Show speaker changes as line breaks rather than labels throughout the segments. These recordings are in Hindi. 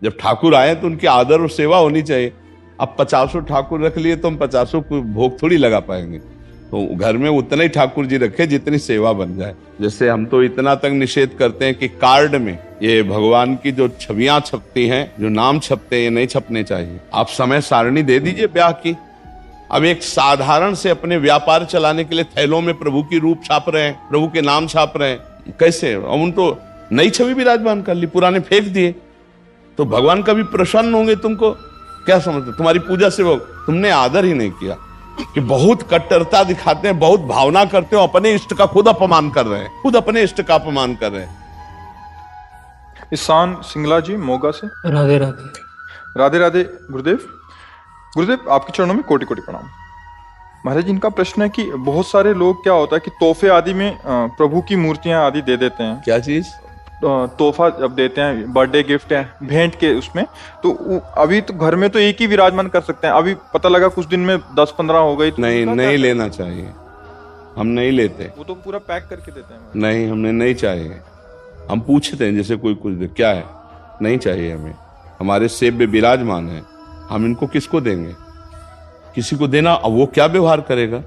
जब ठाकुर आए तो उनकी आदर और सेवा होनी चाहिए। अब 50 ठाकुर रख लिए तो हम 50 को भोग थोड़ी लगा पाएंगे। तो घर में उतने ही ठाकुर जी रखे जितनी सेवा बन जाए। जैसे हम तो इतना तक निषेध करते हैं कि कार्ड में ये भगवान की जो छवियां छपती हैं, जो नाम छपते हैं, ये नहीं छपने चाहिए। आप समय सारणी दे दीजिए ब्याह की। अब एक साधारण से अपने व्यापार चलाने के लिए थैलों में प्रभु की रूप छाप रहे हैं, प्रभु के नाम छाप रहे हैं, कैसे? अब उन तो नई छवि विराजमान कर ली, पुराने फेंक दिए, तो भगवान कभी प्रसन्न होंगे? तुमको क्या समझते? तुम्हारी पूजा से वो तुमने आदर ही नहीं किया कि बहुत कट्टरता दिखाते हैं, बहुत भावना करते हो, अपने इष्ट का खुद अपमान कर रहे हैं, खुद अपने इष्ट का अपमान कर रहे हैं।
ईशान सिंगला जी मोगा से।
राधे राधे।
राधे राधे गुरुदेव। गुरुदेव आपके चरणों में कोटि कोटि प्रणाम। महाराज जी, इनका प्रश्न है कि बहुत सारे लोग क्या होता है कि तोहफे आदि में प्रभु की मूर्तियां आदि दे देते हैं।
क्या चीज?
तोहफा जब देते हैं, बर्थडे गिफ्ट है, भेंट के उसमें, तो अभी तो घर में तो एक ही विराजमान कर सकते हैं। अभी पता लगा कुछ दिन में 10-15 हो गई तो
नहीं लेना चाहिए। हम नहीं लेते।
वो तो पूरा पैक करके देते हैं।
नहीं, हमने नहीं चाहिए। हम पूछते हैं जैसे कोई कुछ क्या है, नहीं चाहिए हमें। हमारे सेब में विराजमान है, हम इनको किसको देंगे? किसी को देना, अब वो क्या व्यवहार करेगा?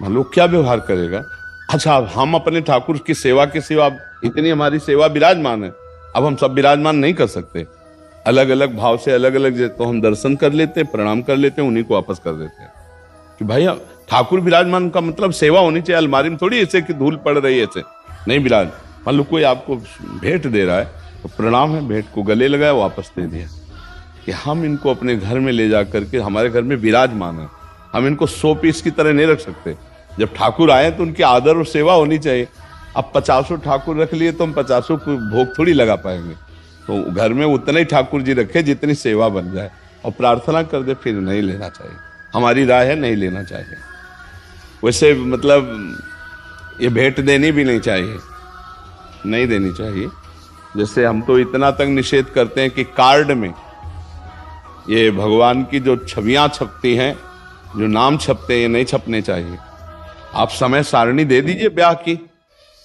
मान लो क्या व्यवहार करेगा? अच्छा, अब हम अपने ठाकुर की सेवा इतनी हमारी सेवा विराजमान है, अब हम सब विराजमान नहीं कर सकते। अलग अलग भाव से अलग अलग, तो हम दर्शन कर लेते हैं, प्रणाम कर लेते हैं, उन्हीं को वापस कर देते हैं कि भाई ठाकुर विराजमान का मतलब सेवा होनी चाहिए। अलमारी में थोड़ी ऐसे कि धूल पड़ रही है, ऐसे नहीं विराज। मान लो कोई आपको भेंट दे रहा है तो प्रणाम है, भेंट को गले लगाया, वापस दे दिया। कि हम इनको अपने घर में ले जा करके हमारे घर में विराजमान है, हम इनको 100 पीस की तरह नहीं रख सकते। जब ठाकुर आए तो उनकी आदर और सेवा होनी चाहिए। अब 50 ठाकुर रख लिए तो हम 50 को भोग थोड़ी लगा पाएंगे। तो घर में उतने ही ठाकुर जी रखे जितनी सेवा बन जाए, और प्रार्थना कर दे, फिर नहीं लेना चाहिए। हमारी राय है, नहीं लेना चाहिए। वैसे मतलब ये भेंट देनी भी नहीं चाहिए, नहीं देनी चाहिए। जैसे हम तो इतना तक निषेध करते हैं कि कार्ड में ये भगवान की जो छवियां छपती हैं, जो नाम छपते हैं, ये नहीं छपने चाहिए। आप समय सारणी दे दीजिए ब्याह की,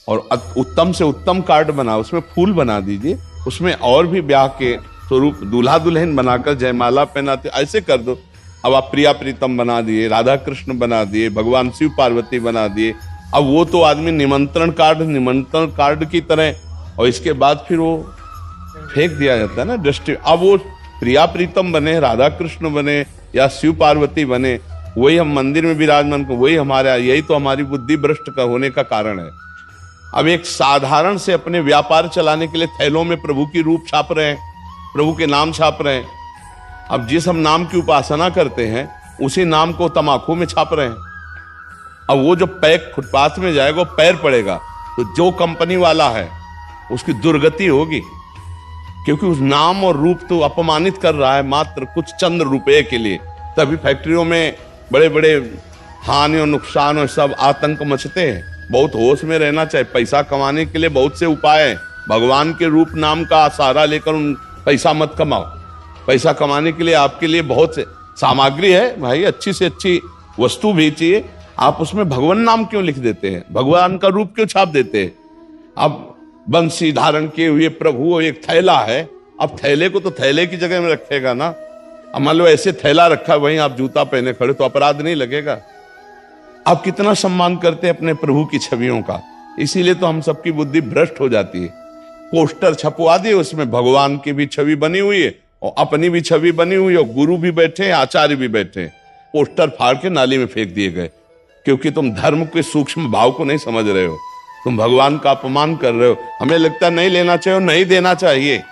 और उत्तम से उत्तम कार्ड बनाओ, उसमें फूल बना दीजिए, उसमें और भी ब्याह के स्वरूप दूल्हा दुल्हन बनाकर जयमाला पहनाते, ऐसे कर दो। अब आप प्रिया प्रीतम बना दिए, राधा कृष्ण बना दिए, भगवान शिव पार्वती बना दिए। अब वो तो आदमी निमंत्रण कार्ड की तरह, और इसके बाद फिर वो फेंक दिया जाता है ना दृष्टि। अब वो प्रिया प्रीतम बने, राधा कृष्ण बने या शिव पार्वती बने, वही हम मंदिर में विराजमान को, वही हमारा, यही तो हमारी बुद्धि भ्रष्ट का होने का कारण है। अब एक साधारण से अपने व्यापार चलाने के लिए थैलों में प्रभु की रूप छाप रहे हैं, प्रभु के नाम छाप रहे हैं। अब जिस हम नाम की उपासना करते हैं, उसी नाम को तमाकू में छाप रहे हैं। अब वो जो पैक फुटपाथ में जाएगा, वो पैर पड़ेगा, तो जो कंपनी वाला है उसकी दुर्गति होगी, क्योंकि उस नाम और रूप तो अपमानित कर रहा है मात्र कुछ चंद रुपए के लिए। तभी फैक्ट्रियों में बड़े बड़े हानि और नुकसान और सब आतंक मचते हैं। बहुत होश में रहना चाहिए। पैसा कमाने के लिए बहुत से उपाय हैं। भगवान के रूप नाम का सहारा लेकर पैसा मत कमाओ। पैसा कमाने के लिए आपके लिए बहुत से सामग्री है भाई, अच्छी से अच्छी वस्तु भी चाहिए। आप उसमें भगवान नाम क्यों लिख देते हैं? भगवान का रूप क्यों छाप देते हैं? अब बंसी धारण किए हुए प्रभु एक थैला है, अब थैले को तो थैले की जगह में रखेगा ना। अब मान लो ऐसे थैला रखा, वहीं आप जूता पहने खड़े, तो अपराध नहीं लगेगा? आप कितना सम्मान करते हैं अपने प्रभु की छवियों का। इसीलिए तो हम सबकी बुद्धि भ्रष्ट हो जाती है। पोस्टर छपवा दिए, उसमें भगवान की भी छवि बनी हुई है और अपनी भी छवि बनी हुई है, और गुरु भी बैठे हैं, आचार्य भी बैठे हैं। पोस्टर फाड़ के नाली में फेंक दिए गए, क्योंकि तुम धर्म के सूक्ष्म भाव को नहीं समझ रहे हो, तुम भगवान का अपमान कर रहे हो। हमें लगता है नहीं लेना चाहिए, नहीं देना चाहिए।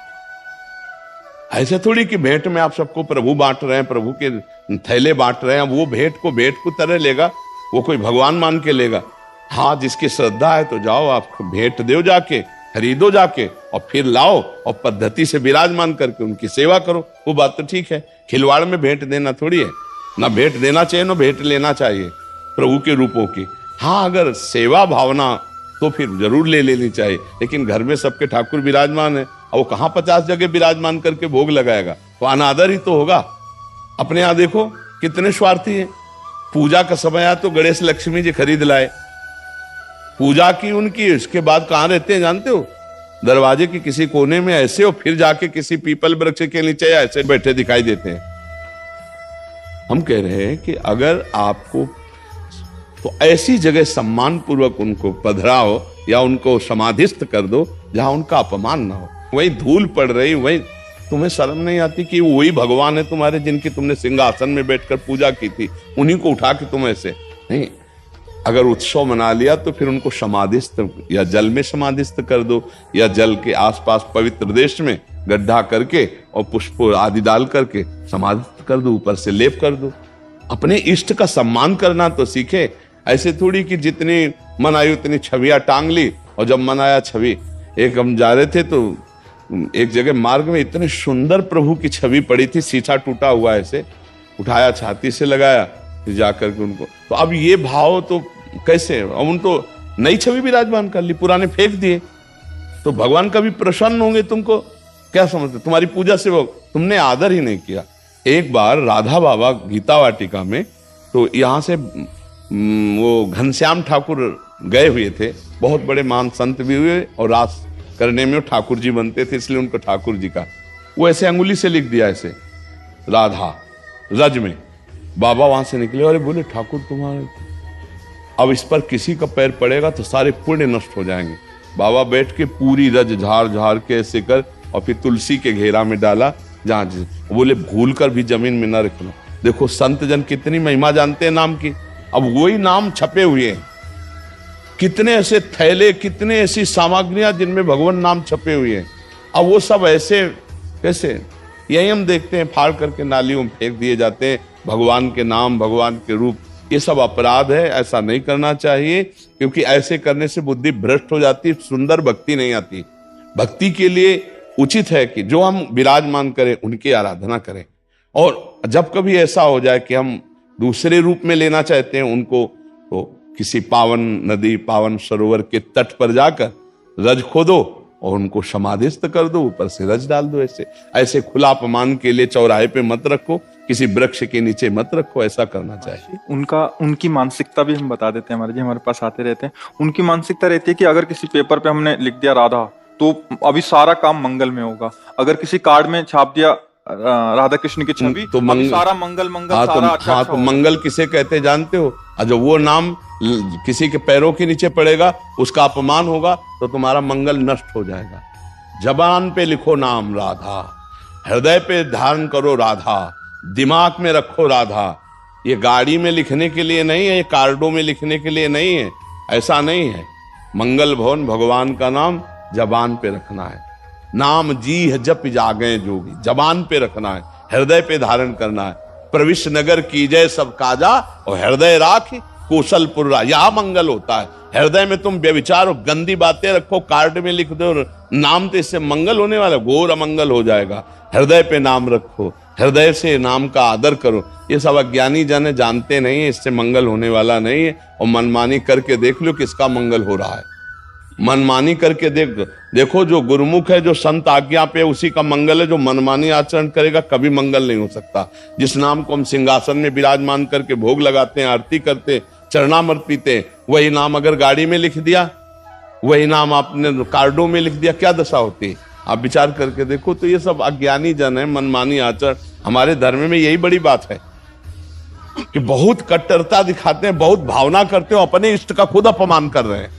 ऐसे थोड़ी कि भेंट में आप सबको प्रभु बांट रहे हैं, प्रभु के थैले बांट रहे हैं। वो भेंट को भेंट को तरह लेगा, वो कोई भगवान मान के लेगा? हाँ, जिसकी श्रद्धा है तो जाओ, आप भेंट दो, जाके खरीदो जाके, और फिर लाओ और पद्धति से विराजमान करके उनकी सेवा करो। वो बात तो ठीक है। खिलवाड़ में भेंट देना थोड़ी है। ना भेंट देना चाहिए, ना भेंट लेना चाहिए प्रभु के रूपों की। हाँ, अगर सेवा भावना तो फिर जरूर ले लेनी चाहिए। लेकिन घर में सबके ठाकुर विराजमान है, और वो कहाँ 50 जगह विराजमान करके भोग लगाएगा? तो अनादर ही तो होगा। अपने यहाँ देखो कितने स्वार्थी हैं। पूजा का समय आया तो गणेश लक्ष्मी जी खरीद लाए, पूजा की उनकी, इसके बाद कहाँ रहते हैं जानते हो? दरवाजे के किसी कोने में ऐसे और फिर जाके किसी पीपल वृक्ष के नीचे ऐसे बैठे दिखाई देते हैं। हम कह रहे हैं कि अगर आपको तो ऐसी जगह सम्मान पूर्वक उनको पधराओ या उनको समाधिस्थ कर दो जहां उनका अपमान ना हो। वही धूल पड़ रही, वही तुम्हें शर्म नहीं आती कि वही भगवान है तुम्हारे जिनकी तुमने सिंहासन में बैठकर पूजा की थी, उन्हीं को उठा के तुम ऐसे नहीं। अगर उत्सव मना लिया तो फिर उनको समाधिस्थ या जल में समाधिस्थ कर दो या जल के आसपास पवित्र देश में गड्ढा करके और पुष्प आदि डाल करके समाधिस्थ कर दो, ऊपर से लेप कर दो। अपने इष्ट का सम्मान करना तो सीखे। ऐसे थोड़ी कि जितनी मन आई उतनी छवियां टांग ली, और जब मन आया छवि। एक हम जा रहे थे तो एक जगह मार्ग में इतने सुंदर प्रभु की छवि पड़ी थी, शीशा टूटा हुआ ऐसे उठाया, छाती से लगाया, फिर जाकर के उनको। तो अब ये भाव तो कैसे, अब उन तो नई छवि विराजमान कर ली, पुराने फेंक दिए, तो भगवान कभी प्रसन्न होंगे? तुमको क्या समझते, तुम्हारी पूजा से वो तुमने आदर ही नहीं किया। एक बार राधा बाबा गीता वाटिका में, तो यहाँ से वो घनश्याम ठाकुर गए हुए थे, बहुत बड़े महान संत भी हुए, और रास करने में ठाकुर जी बनते थे, इसलिए उनको ठाकुर जी का वो ऐसे अंगुली से लिख दिया ऐसे राधा रज में। बाबा वहां से निकले और बोले ठाकुर तुम्हारे, अब इस पर किसी का पैर पड़ेगा तो सारे पुण्य नष्ट हो जाएंगे। बाबा बैठ के पूरी रज झाड़ झाड़ के ऐसे कर और फिर तुलसी के घेरा में डाला, जहां बोले भूल कर भी जमीन में न रखना। देखो संत जन कितनी महिमा जानते हैं नाम की। अब वही नाम छपे हुए हैं, कितने ऐसे थैले, कितने ऐसी सामग्रियां जिनमें भगवान नाम छपे हुए हैं। अब वो सब ऐसे कैसे, यही हम देखते हैं फाड़ करके नालियों में फेंक दिए जाते हैं। भगवान के नाम, भगवान के रूप, ये सब अपराध है, ऐसा नहीं करना चाहिए, क्योंकि ऐसे करने से बुद्धि भ्रष्ट हो जाती है, सुंदर भक्ति नहीं आती। भक्ति के लिए उचित है कि जो हम विराजमान करें उनकी आराधना करें। और जब कभी ऐसा हो जाए कि हम दूसरे रूप में लेना चाहते हैं उनको, तो किसी पावन नदी, पावन सरोवर के तट पर जाकर रज खोदो और उनको समाधिस्थ कर दो, ऊपर से रज डाल दो। ऐसे खुला अपमान के लिए चौराहे पे मत रखो, किसी वृक्ष के नीचे मत रखो, ऐसा करना चाहिए।
उनकी मानसिकता भी हम बता देते हैं, हमारे जी हमारे पास आते रहते हैं। उनकी मानसिकता रहती है कि अगर किसी पेपर पे हमने लिख दिया राधा, तो अभी सारा काम मंगल में होगा। अगर किसी कार्ड में छाप दिया राधा कृष्ण की छवि, तो सारा मंगल मंगल, सारा अच्छा
तो मंगल किसे कहते जानते हो? जब वो नाम किसी के पैरों के नीचे पड़ेगा, उसका अपमान होगा, तो तुम्हारा मंगल नष्ट हो जाएगा। जबान पे लिखो नाम राधा, हृदय पे धारण करो राधा, दिमाग में रखो राधा। ये गाड़ी में लिखने के लिए नहीं है, ये कार्डों में लिखने के लिए नहीं है, ऐसा नहीं है। मंगल भवन भगवान का नाम जबान पे रखना है। नाम जी है जप जागे जोगी, जबान पे रखना है, हृदय पे धारण करना है। प्रविश नगर की जय सब काजा और हृदय राख कौशलपुर, यह मंगल होता है। हृदय में तुम व्यभिचार और गंदी बातें रखो, कार्ड में लिख दो नाम, तो इससे मंगल होने वाला, घोर अमंगल हो जाएगा। हृदय पे नाम रखो, हृदय से नाम का आदर करो। ये सब अज्ञानी जन जानते नहीं है, इससे मंगल होने वाला नहीं है। और मनमानी करके देख लो किसका मंगल हो रहा है। मनमानी करके देखो, जो गुरुमुख है, जो संत आज्ञा पे, उसी का मंगल है। जो मनमानी आचरण करेगा कभी मंगल नहीं हो सकता। जिस नाम को हम सिंहासन में विराजमान करके भोग लगाते हैं, आरती करते, चरणामृत पीते, वही नाम अगर गाड़ी में लिख दिया, वही नाम आपने कार्डों में लिख दिया, क्या दशा होती? आप विचार करके देखो। तो ये सब अज्ञानी जन है, मनमानी आचरण। हमारे धर्म में यही बड़ी बात है कि बहुत कट्टरता दिखाते हैं, बहुत भावना करते हो, अपने इष्ट का खुद अपमान कर रहे हैं,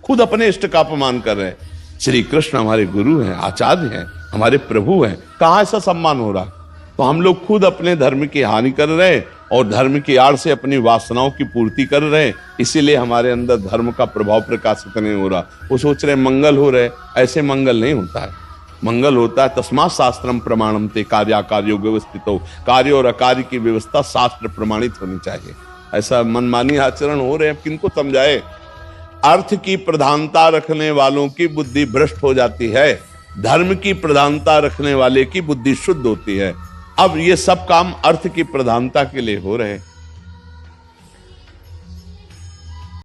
खुद अपने इष्ट का अपमान कर रहे हैं। श्री कृष्ण हमारे गुरु हैं, आचार्य हैं, हमारे प्रभु हैं, कहाँ ऐसा सम्मान हो रहा? तो हम लोग खुद अपने धर्म की हानि कर रहे हैं और धर्म की आड़ से अपनी वासनाओं की पूर्ति कर रहे हैं। इसीलिए हमारे अंदर धर्म का प्रभाव प्रकाशित नहीं हो रहा। वो सोच रहे मंगल हो रहे, ऐसे मंगल नहीं होता है। मंगल होता है तस्मात् शास्त्रम प्रमाणम ते कार्याकार्यो व्यवस्थितो, कार्य और अकार्य की व्यवस्था शास्त्र प्रमाणित होनी चाहिए। ऐसा मनमानी आचरण हो रहे हैं, किनको समझाए? अर्थ की प्रधानता रखने वालों की बुद्धि भ्रष्ट हो जाती है, धर्म की प्रधानता रखने वाले की बुद्धि शुद्ध होती है। अब ये सब काम अर्थ की प्रधानता के लिए हो रहे हैं।